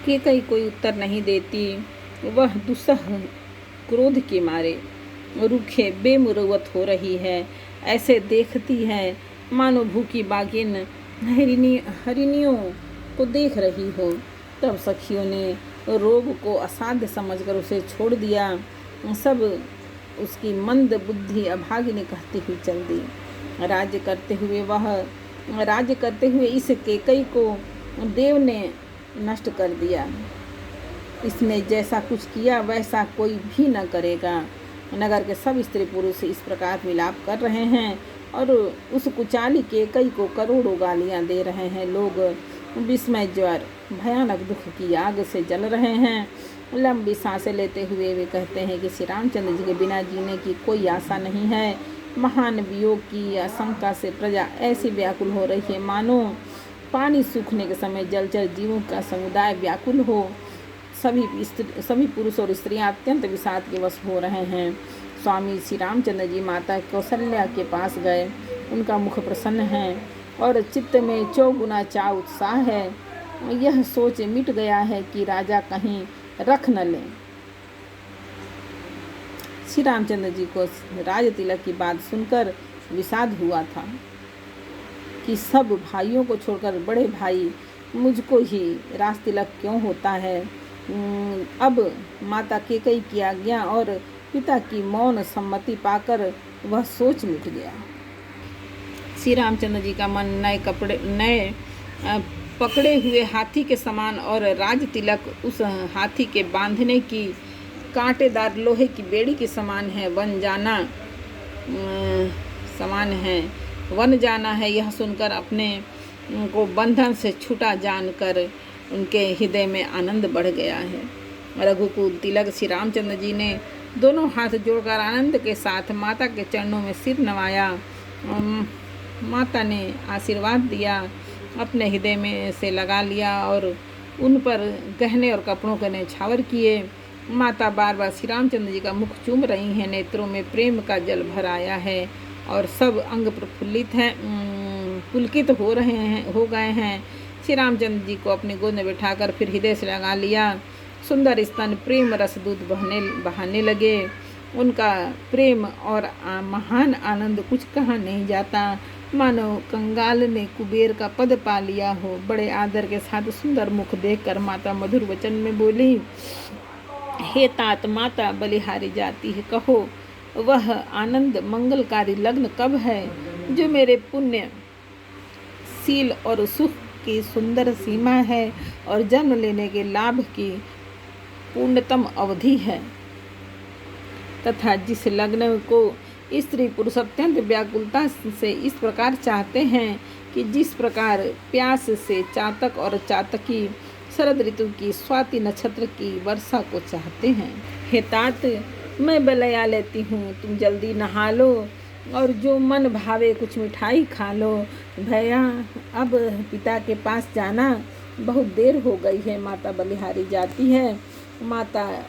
केकई कोई उत्तर नहीं देती। वह दुस्सह क्रोध के मारे रूखे बेमुरवत हो रही है। ऐसे देखती है मानो भूखी बाघिन हरिणियों को देख रही हो। तब सखियों ने रोग को असाध्य समझकर उसे छोड़ दिया। सब उसकी मंद बुद्धि अभागिनी कहती हुई चल दी। राज्य करते हुए इस केकई को देव ने नष्ट कर दिया। इसने जैसा कुछ किया वैसा कोई भी न करेगा। नगर के सब स्त्री पुरुष इस प्रकार विलाप कर रहे हैं और उस कुचाली केकई को करोड़ों गालियां दे रहे हैं। लोग विस्मय ज्वर भयानक दुख की आग से जल रहे हैं। लंबी सांसें लेते हुए वे कहते हैं कि श्री रामचंद्र जी के बिना जीने की कोई आशा नहीं है। महान वियोग की आशंका से प्रजा ऐसी व्याकुल हो रही है मानो पानी सूखने के समय जलचर जीवों का समुदाय व्याकुल हो। सभी पुरुष और स्त्रियां अत्यंत विषाद के वश हो रहे हैं। स्वामी श्री रामचंद्र जी माता कौशल्या के पास गए। उनका मुख प्रसन्न है और चित्त में चौगुना चाव उत्साह है। यह सोच मिट गया है कि राजा कहीं रख न लें। श्री रामचंद्र जी को राज तिलक की बात सुनकर विषाद हुआ था कि सब भाइयों को छोड़कर बड़े भाई मुझको ही राज तिलक क्यों होता है। अब माता केकई की आज्ञा और पिता की मौन सम्मति पाकर वह सोच मिट गया। श्री रामचंद्र जी का मन नए पकड़े हुए हाथी के समान और राज तिलक उस हाथी के बांधने की कांटेदार लोहे की बेड़ी के समान है। वन जाना है। यह सुनकर अपने को बंधन से छूटा जानकर उनके हृदय में आनंद बढ़ गया है। रघुकुल तिलक श्री रामचंद्र जी ने दोनों हाथ जोड़कर आनंद के साथ माता के चरणों में सिर नवाया। माता ने आशीर्वाद दिया, अपने हृदय में से लगा लिया और उन पर गहने और कपड़ों के न्यौछावर किए। माता बार बार श्री रामचंद्र जी का मुख चूम रही हैं। नेत्रों में प्रेम का जल भर आया है और सब अंग प्रफुल्लित हैं, पुलकित हो गए हैं। श्री रामचंद्र जी को अपनी गोद में बिठाकर फिर हृदय से लगा लिया। सुंदर स्तन प्रेम रस दूध बहाने लगे। उनका प्रेम और महान आनंद कुछ कहा नहीं जाता, मानो कंगाल ने कुबेर का पद पा लिया हो। बड़े आदर के साथ सुंदर मुख देखकर माता मधुर वचन में बोली, हे तात माता बलिहारी जाती है, कहो वह आनंद मंगलकारी लग्न कब है जो मेरे पुण्य शील और सुख की सुंदर सीमा है और जन्म लेने के लाभ की पूर्णतम अवधि है, तथा जिस लग्न को स्त्री पुरुष अत्यंत व्याकुलता से इस प्रकार चाहते हैं कि जिस प्रकार प्यास से चातक और चातकी शरद ऋतु की स्वाति नक्षत्र की वर्षा को चाहते हैं। हे तात, मैं बलया लेती हूँ, तुम जल्दी नहा लो और जो मन भावे कुछ मिठाई खा लो। भैया, अब पिता के पास जाना, बहुत देर हो गई है। माता बलिहारी जाती है। माता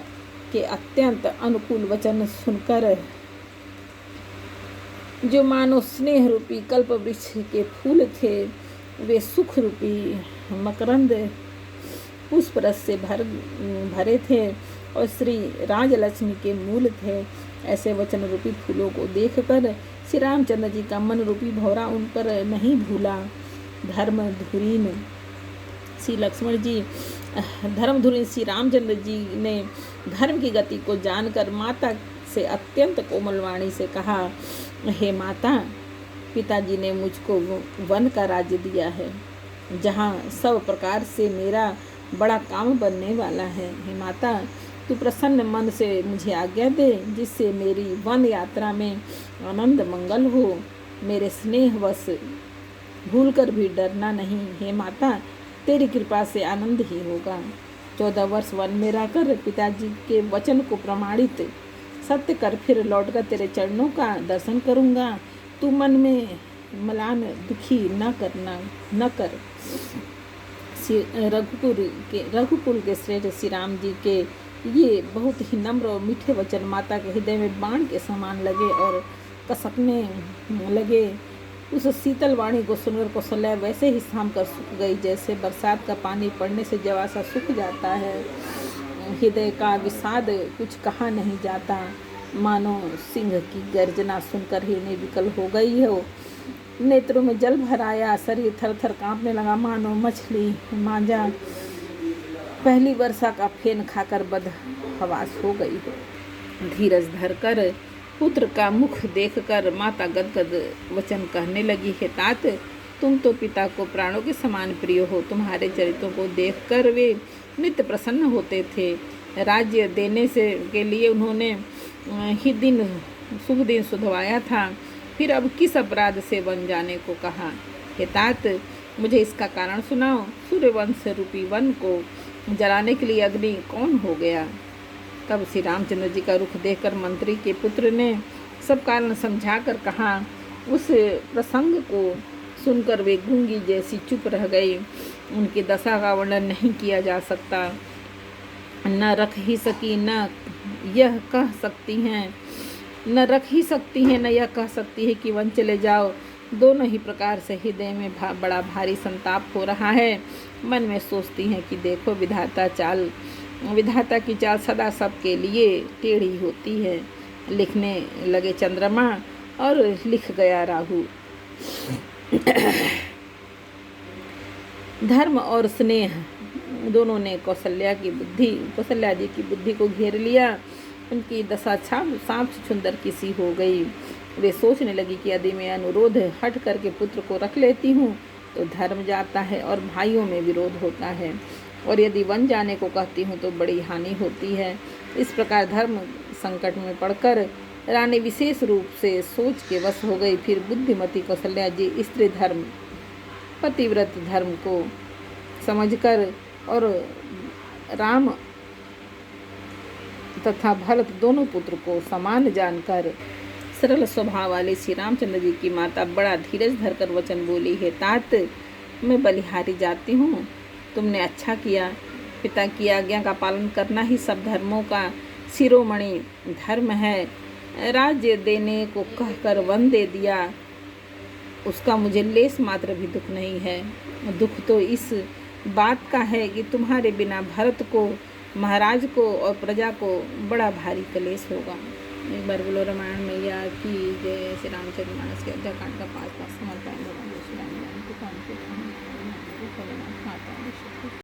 के अत्यंत अनुकूल वचन सुनकर जो मानो स्नेह रूपी कल्प वृक्ष के फूल थे, वे सुख रूपी मकरंद पुष्प रस से भरे थे और श्री राजलक्ष्मी के मूल थे। ऐसे वचन रूपी फूलों को देखकर श्री रामचंद्र जी का मन रूपी भौरा उन पर नहीं भूला। धर्मधुरीन श्री रामचंद्र जी ने धर्म की गति को जानकर माता से अत्यंत कोमल वाणी से कहा, हे माता, पिताजी ने मुझको वन का राज्य दिया है जहाँ सब प्रकार से मेरा बड़ा काम बनने वाला है। हे माता, तू प्रसन्न मन से मुझे आज्ञा दे, जिससे मेरी वन यात्रा में आनंद मंगल हो। मेरे स्नेहवश भूलकर भी डरना नहीं। हे माता, तेरी कृपा से आनंद ही होगा। 14 वर्ष वन में रहकर पिताजी के वचन को प्रमाणित सत्य कर फिर लौटकर तेरे चरणों का दर्शन करूँगा। तू मन में मलान दुखी न कर। रघुकुल के श्रेष्ठ श्री राम जी के ये बहुत ही नम्र और मीठे वचन माता के हृदय में बाण के समान लगे और कसकने लगे। उस शीतल वाणी को सुनकर कौशल्या वैसे ही शाम कर सूख गई जैसे बरसात का पानी पड़ने से जवासा सूख जाता है। हृदय का विषाद कुछ कहा नहीं जाता, मानो सिंह की गर्जना सुनकर ही निर्विकल हो गई हो। नेत्रों में जल भर आया, शरीर थर थर कांपने लगा, मानो मछली मांझा पहली वर्षा का फेन खाकर बदहवास हो गई हो। धीरज धरकर पुत्र का मुख देखकर माता गदगद वचन कहने लगी, हे तात, तुम तो पिता को प्राणों के समान प्रिय हो। तुम्हारे चरित्रों को देखकर वे नित्य प्रसन्न होते थे। राज्य देने से के लिए उन्होंने ही दिन शुभ दिन सुधवाया था, फिर अब किस अपराध से वन जाने को कहा। हे तात, मुझे इसका कारण सुनाओ। सूर्यवंश रूपी वन को जलाने के लिए अग्नि कौन हो गया? तब श्री रामचंद्र जी का रुख देखकर मंत्री के पुत्र ने सब कारण समझाकर कहा। उस प्रसंग को सुनकर वे गूंगी जैसी चुप रह गई। उनकी दशा का वर्णन नहीं किया जा सकता। न रख ही सकी न यह कह सकती हैं, न रख ही सकती हैं न यह कह सकती है कि वन चले जाओ। दोनों ही प्रकार से हृदय में बड़ा भारी संताप हो रहा है। मन में सोचती हैं कि देखो विधाता की चाल सदा सबके लिए टेढ़ी होती है। लिखने लगे चंद्रमा और लिख गया राहु। धर्म और स्नेह दोनों ने कौशल्या जी की बुद्धि को घेर लिया। उनकी दशा सांप छुंदर की सी हो गई। वे सोचने लगी कि यदि मैं अनुरोध हट करके पुत्र को रख लेती हूँ तो धर्म जाता है और भाइयों में विरोध होता है, और यदि वन जाने को कहती हूँ तो बड़ी हानि होती है। इस प्रकार धर्म संकट में पड़कर रानी विशेष रूप से सोच के वश हो गई। फिर बुद्धिमती कौशल्या जी स्त्री धर्म पतिव्रत धर्म को समझकर और राम तथा भरत दोनों पुत्र को समान जानकर सरल स्वभाव वाले श्री रामचंद्र जी की माता बड़ा धीरज धरकर वचन बोली, हे तात, मैं बलिहारी जाती हूँ। तुमने अच्छा किया। पिता की आज्ञा का पालन करना ही सब धर्मों का शिरोमणि धर्म है। राज्य देने को कहकर वन दे दिया, उसका मुझे लेस मात्र भी दुख नहीं है। दुख तो इस बात का है कि तुम्हारे बिना भरत को, महाराज को और प्रजा को बड़ा भारी कलेश होगा। एक बार बोलो रामायण मैया की जय। श्री रामचरितमानस के अध्याय कांड का 5वां समर्पण।